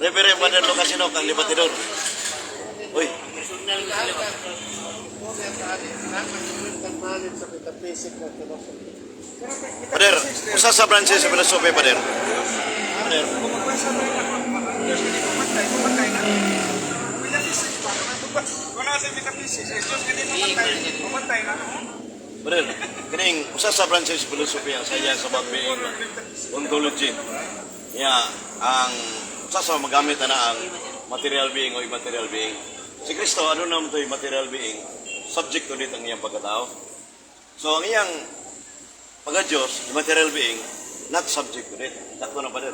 Reverend Father Lucas Sinok, ang libatidor. Uy. Pader, usa sa branches sa Pilosope, Pader. Pader. Pader, kining usa sa branches sa Pilosope ang saya sa bagbeing ontology. Ang usa sa magamit na ang material being o immaterial being. Si Kristo, ano naman ito yung material being? Subject to dito ang iyang pagkatao. So, ang iyang pagka-Diyos, immaterial being, not subject to it. Sakto na pa din.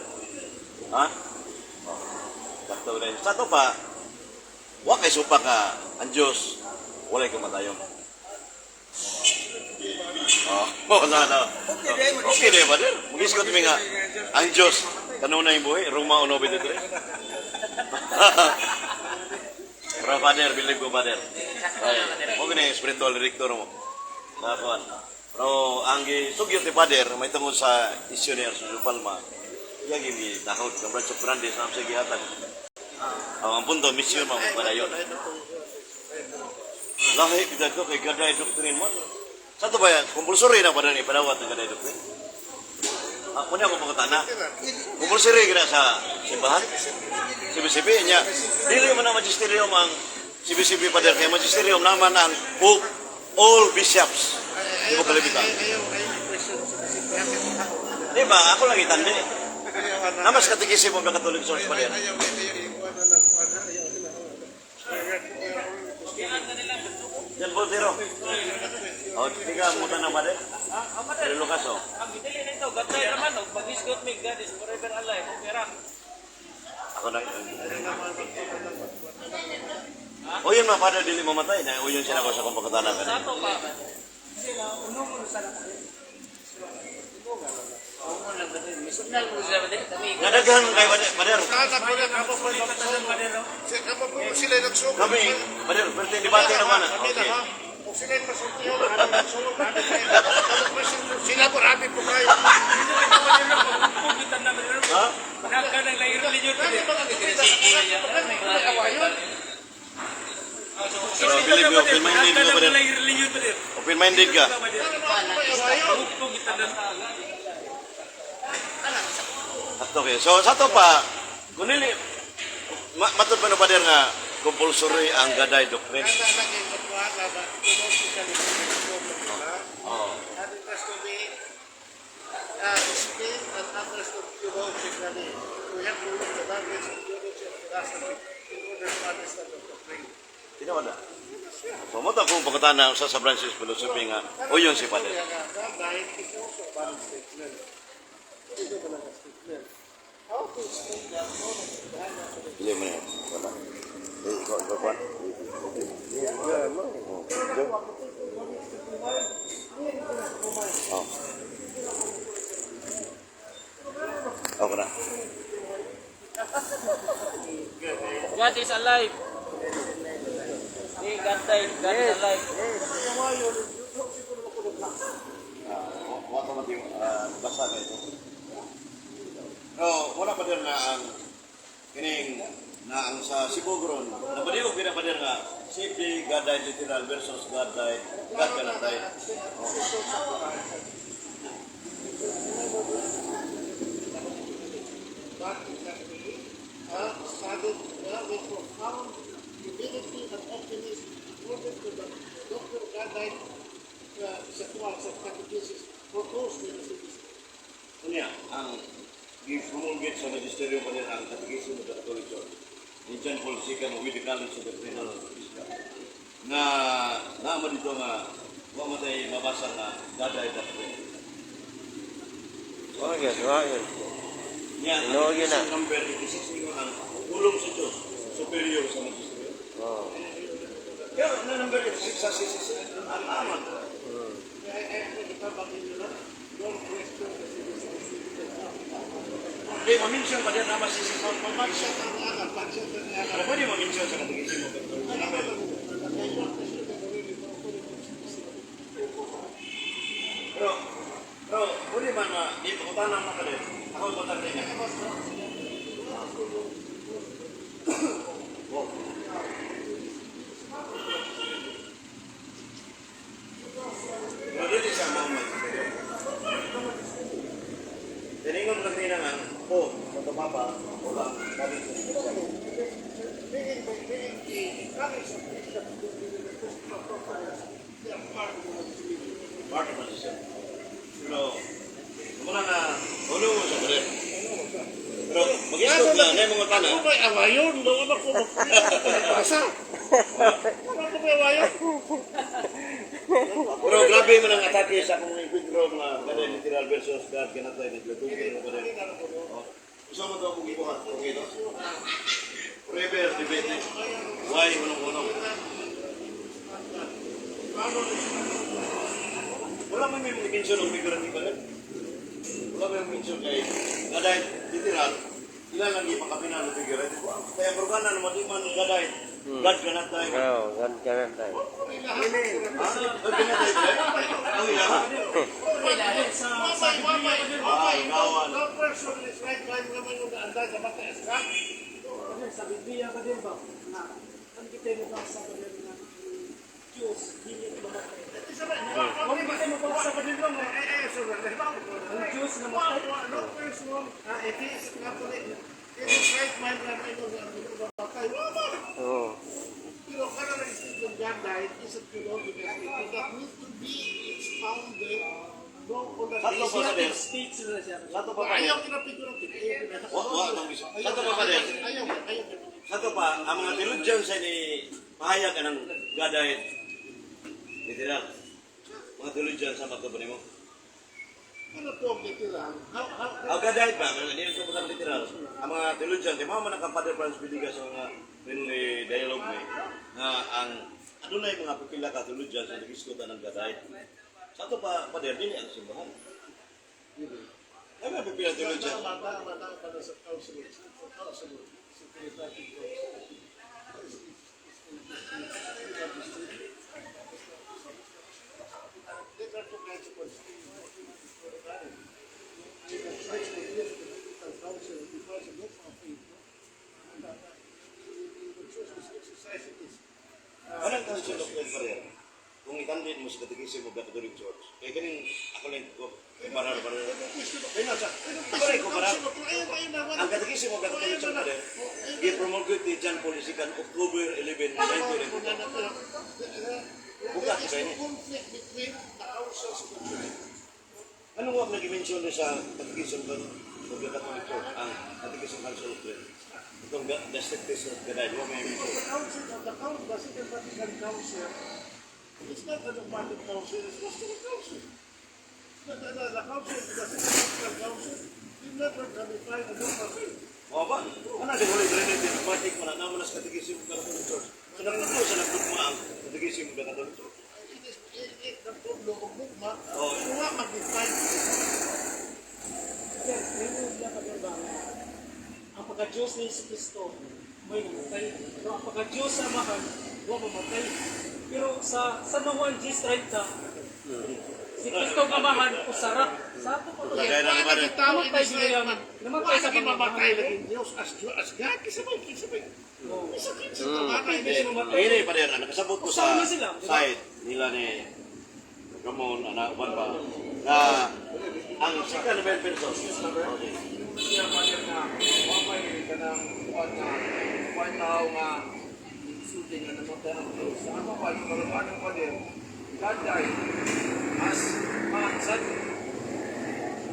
Ha? Sakto na. Sa ito pa, wala kay supa ka ang Diyos, wala kay kamatayon. Okay din ba din? Mag-is ko ito nga, ang Diyos, kanuna yung buhay, Roma 9:23. Pero Father, believe ko Father. Huwag na yung spiritual director mo. Nakakuan. Pero ang sugyot ni Father, may tungkol sa isyu niya sa Palma. Yang ini tahun kemudian seberandi sampai segiatan. Ang punto mission mo padayon. Lahi kita ko kay gaday doktrin mo. Sa to ba yan? Compulsory na Padre ni padawat ng gaday doktrin. Ako niya ko pagkatana. Compulsory gina sa simbahan. CBCB niya. Dili man ang magisterium ang CBCB Padre kay magisterium naman ang Pope all bishops. Di mo kalibitan. Di ba? Ako lang itandi. Namas katikisin mo na Catholic Church pa rin. Yan po, Tiro. O, tiga, mutan na ba din? Pero Lucas, o. Ang bidili nito, gatay naman, o. Pag-isgot me, God is forever alive. Pera. Ako na. O yun mga Father, dili mamatay. O yun sinako sa kong pagkatanan. Sa ato pa. Nadaghan kay Pader. Kami, Pader, berarti debate naman. Okay. Sila po, rabi po kayo. Ha? Pero believe me, open-minded ka, Pader. Open-minded ka. Okay, so sa to pa, kung nili, matod pa na Pader nga, compulsory ang gaday doctrine. Tinawa na. So, mo kung pagkatana sa branches philosophy nga, o yun si Pader. Hindi mo na yun. Wala. Ikaw pa. Okay na. God is alive. God died. God is alive. Wala mati basa na ito. Pero wala pa din na ang kining na ang sa Sibugron, nabaliw pinapader nga simply God died literal versus God died, God cannot die. Kanya, ang i-promulgate sa magisterium pa rin ang katekismo ng Catholic Church. Ni John Paul II with the College of Doctrinal Fiscal. Na naman dito nga, huwag matay mabasa na gaday doctrine. Wag. Yan, ang isang number 86 nyo ang ulong sa Diyos, superior sa magisterium. Pero na number 86 sa CCC, ang naman. Hindi, maminsyon pa din naman si CCC. Pwede maminsyon sa katekismo. Pero, pwede man di pagkutanan mo ka din. Ako pagkutanan niya. Papa, wala. Part of the system. Pero, muna na, ulo mo siya pa rin. Pero, mag-istot lang, na yung mga tanah. Ano ba awayon? Doon ako magpasa. Ano ba awayon? Pero grabe man ang atake sa akong ipidro mga ganyan literal versus God kanatay na tutugin mo pa rin. Gusto mo ito kung ibuhat? Okay ito? Forever debate. Why unong-unong? Wala man may mention ng figurative ba rin? Wala may mention kay gaday literal. Ilan lang ipakapinan ng figurative. Kaya programan naman di man gaday. God kanatay. Oh, gan kanan tayo. No person is right line naman yung naanday sa bata eska. Sa Biblia ka din ba? Na, ang kita mo ba sa kanila na Diyos, hindi ito mamatay. Kung hindi mo ba sa kanila mo, ang Diyos na matay. No person, if he is Catholic, in his right mind naman yung namatay. Oh. Pero kada nag-isip ng God died, isip ko doon, because it that needs to be expounded no, on the Tatlo pa sa din. States na siya. Sato pa pa din. Ayaw kinapigurative. Sato pa pa din. Ayaw. Sato pa, ang mga theologian sa ni mahayag ka ng gaday literal. Mga theologian sa mato pa mo. Ano po ang literal? Ang gaday ba? Hindi ko pa literal. Ang mga theologian, di mga man ang Father Francis Biliga sa mga friendly dialogue may nga ang adunay mga pipila ka theologian sa nag-iskutan ng gaday. Sato pa din din ang simbahan. Ay mga pipila theologian. Mata para sa council. Anong council of God pa rin? Kung itandin mo sa katikisip mo Catholic Church, kaya ganing ako lang ko, parar. Pare ko parar. Ang katikisip mo Catholic Church pa rin, i-promulgate ni John Paul II, October 11, 1994. Bukas ka ini. Conflict between the councils of the church. Anong wag nag-mention sa katikisip ko ng Catholic Church? Ang katikisip council of God. Itong the strictest of God, wag may mention. The Second Vatican Council, it's not a dogmatic council, it's just a council. The council, the Second Vatican Council, did not ratify the dogma. O ba? Ano din Holy Trinity, dogmatic man na naman sa katikisip ng Catholic Church. Sa nagtuto sa nagtugma ang katikisip ng Catholic Church. The pueblo of dogma, Oh. kung mag-define Yes, may Biblia ka din ba? Ang pagka-Diyos ni Jesus Cristo, may namatay. Pero ang pagka-Diyos sa Amahan, huwag mamatay. Pero sa San Juan 10:30, si Cristo ang Amahan, usarap. Sa ato pa rin. Kaya na naman rin. Namatay sila yan. Namatay sa lagi mamatay pamamahay. lagi Diyos as God, kisabay. Isa kinsa Namatay mamatay. din mamatay. Ini pa rin, nakasabot ko sa Kasama sila, di ba? site nila ni Ramon, anak, uban pa, na ang sika na Ben Person. Siya pader nga, mamay ka ng kuwan tao nga shooting na namatay ang Diyos. Sa ano pa yung malumanang pader, God died as man.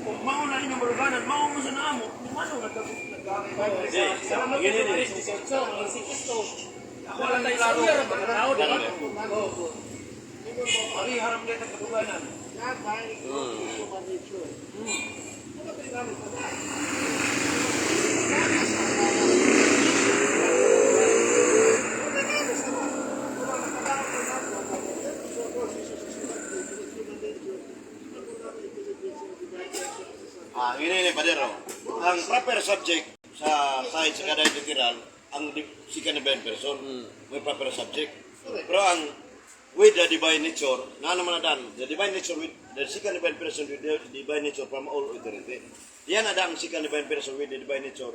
Kung mauna inyong maluganan, mauna sa naamo, mano nagkakit. Sa mga Pilipinas, si Cristo, wala tayo sa iya rin mga tao, di ba? Oo. Pariharap niya ng kabuganan. God died for human nature. Ano ba yung Ini padero. Ang proper subject sa site sa kada literal, ang sika na Ben Person, may proper subject. Pero ang with the divine nature, na naman na dan, the divine nature with the sika na Ben Person with the divine nature from all eternity. Yan ada ang sika na Ben Person with the divine nature.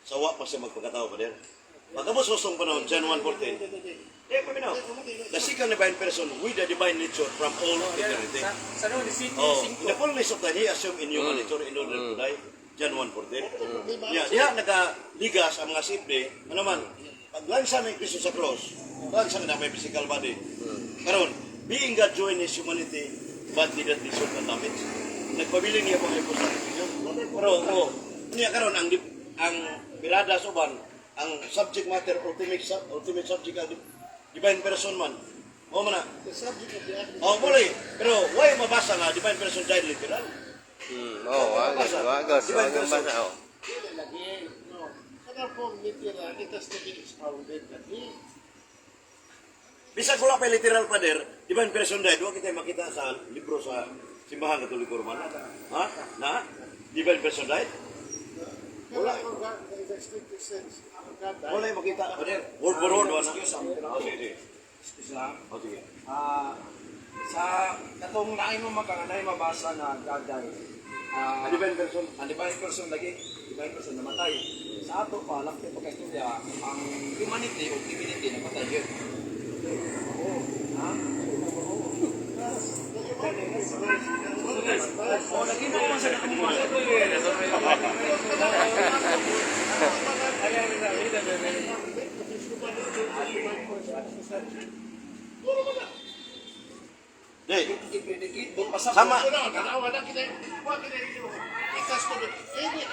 Sawa pa siya magpagkatao padero. Pagkabos usong panahon, John 1:14. Paminaw. The second divine person with the divine nature from all eternity. Sa noon, the city, Oh, in the fullness of time, he assumed in human nature in order to die. John 1:14. Ya, diha nagaligas ang mga simple, ano man, paglansa ng Kristo sa cross, lansa na may physical body. Karon, being God joined His humanity, but did not deserve the damage. Nagpabiling niya pang ipos sa pero, niya karon ang birada suban, ang subject matter, ultimate subject, divine person man. O man na. The subject of the act. O, muli. Pero, why mabasa nga, divine person died literal? Wagos basa oh. Dili lagi. No. Kada po literal, it has to be expounded that he Bisag wala pa literal pader, divine person died, huwag kita makita sa libro sa Simbahan Katoliko Romana. Ha? Na? Divine person died? wala ko ga the strictest sense. God died. Wala yung makita. Pader, word for word. Wala. Excuse Sige. lang. O, sige. Sa katong naay mo makanganay mabasa na God died. Divine person. Ang divine person lagi, divine person namatay. Sa ato pa, lakti pa kastilya, ang humanity o divinity namatay yun. Lagi mo naman sa nakumuha. Di, Ipredikit, sama. Wala kita. Wa kita dito. It has to be any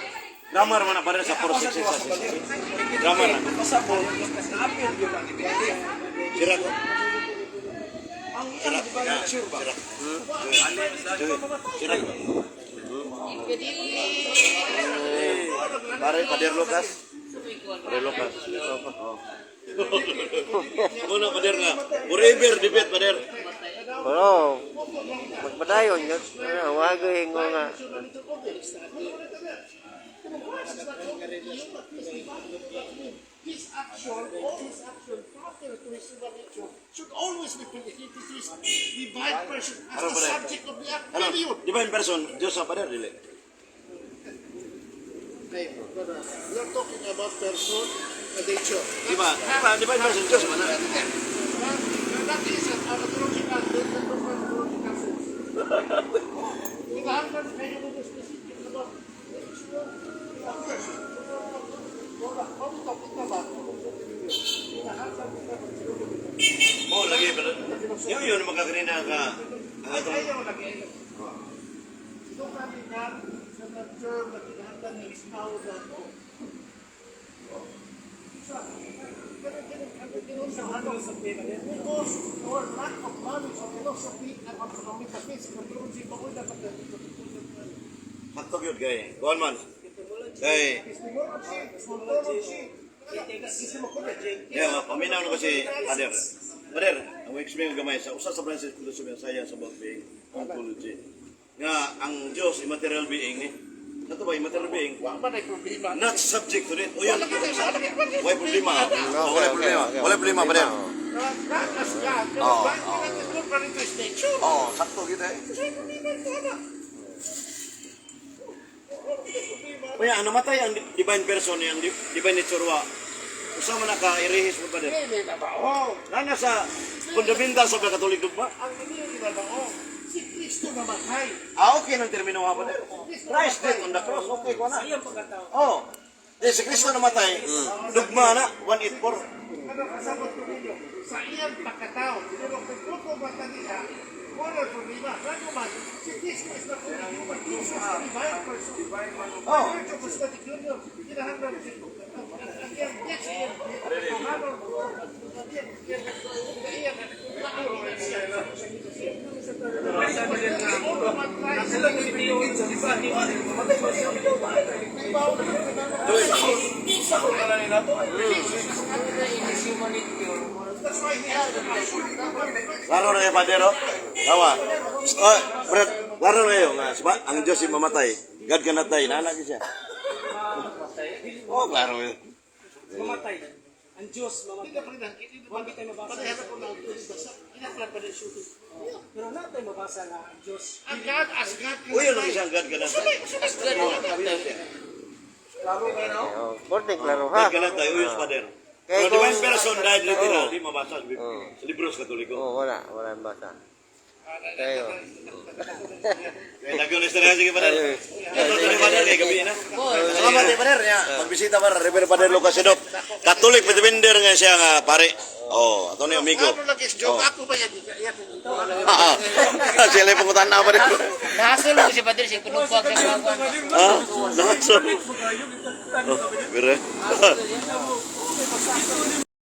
Grammar man na pader sa 466 sa 66. Grammar na. Pasabol, na-appeal yun ang divinity. Sira ko. Ang divine nature ba? Sira ko. Pare, Pader Lucas. Pader Lucas. Oh. Muna, Pader nga. Forever debate, Pader. Pero magpadayon yun. Wagay ngo nga. his action, all his action proper to his human nature should always be predicated to his divine person as Ano the ba rin? subject of the act. Ano? Period. Divine person, Diyos sa Pader, dili. Hey, brother, we are talking about person and nature. Diba? Divine person, Diyos man na. That is an ontological, ontological force. Kailangan kayo mo specific about nature, person. Oh, lagi pero yun magkakarina ka. Ang atong Ayaw lagi. Ito kami nga sa term na kinahanglan ng ismaudan mo. Because our lack of knowledge of philosophy and of metaphysical theology, bakoy dapat dito. sakto yun kay. Kuhan man. Kay, paminaw na kasi Pader. Pader, ang explain ko gamay sa usa sa branches philosophy ang saya sa about being ontology. Nga ang Diyos immaterial being ni. Nato ba immaterial being? Wa ba na problema? Not subject to it. O yun. Wala kita sa akin. Wala problema. Wala problema. Wala problema, Pader. Not as God. Pero why not is contrary to his nature? Oh, sakto kita eh. Kaya ang namatay ang divine person ang divine nature wa. Usa man naka-irehis mo pa din. Hindi na ba? Oh, Nana sa fundamental sa Katolik dogma. ang hindi na ba? Oh, si Kristo namatay. Okay ng termino nga pa din. Christ dead on the cross. Okay ko na. Iyang pagkatao. Oh. Si Kristo namatay. Dogma na 184. Ano kasabot ko ninyo? Sa iyang pagkatao. Pero kung puto bata niya, wala problema. Ano man, si Kristo is not only human. He is a divine person. Oh. Church of Static Union, kinahanglan siya. Again, yes, again. That's why he has the Laro na kayo, Padero. Tawa. Oh, Brad, laro na kayo. Nga, siba, ang Diyos yung mamatay. God ka natay. Nalagi siya. Oh, laro yun. Mamatay. Ang Diyos mamatay. Wagi tayo mabasa. Pareha ko lang ito. Inaklan pa rin siya. Pero na tayo mabasa na ang Diyos. Ang God as God. O yun ang isang God ka natay. Klaro kayo, no? Korte klaro God ha. ka natay. Uyos, Pader. Kaya Pero divine kung- person died literal. Oh. Di mabasa sa Oh. libros Katoliko. Oh, wala basa. Kayo. Kaya nag-ulis na sige Pader. Ito ni Pader kay gabi na. Salamat ni Pader ya. Magbisita para Rever Pader Lucas Sidop. Katolik Pathfinder nga siya nga pare. Oh, ato ni amigo. Ano lagi joke ako ba yan? Sila yung pangutan na Pader. Nakasulong ko si Pader, siya pinupag sa mga kwan. Ah, nakasal. Oh, bira.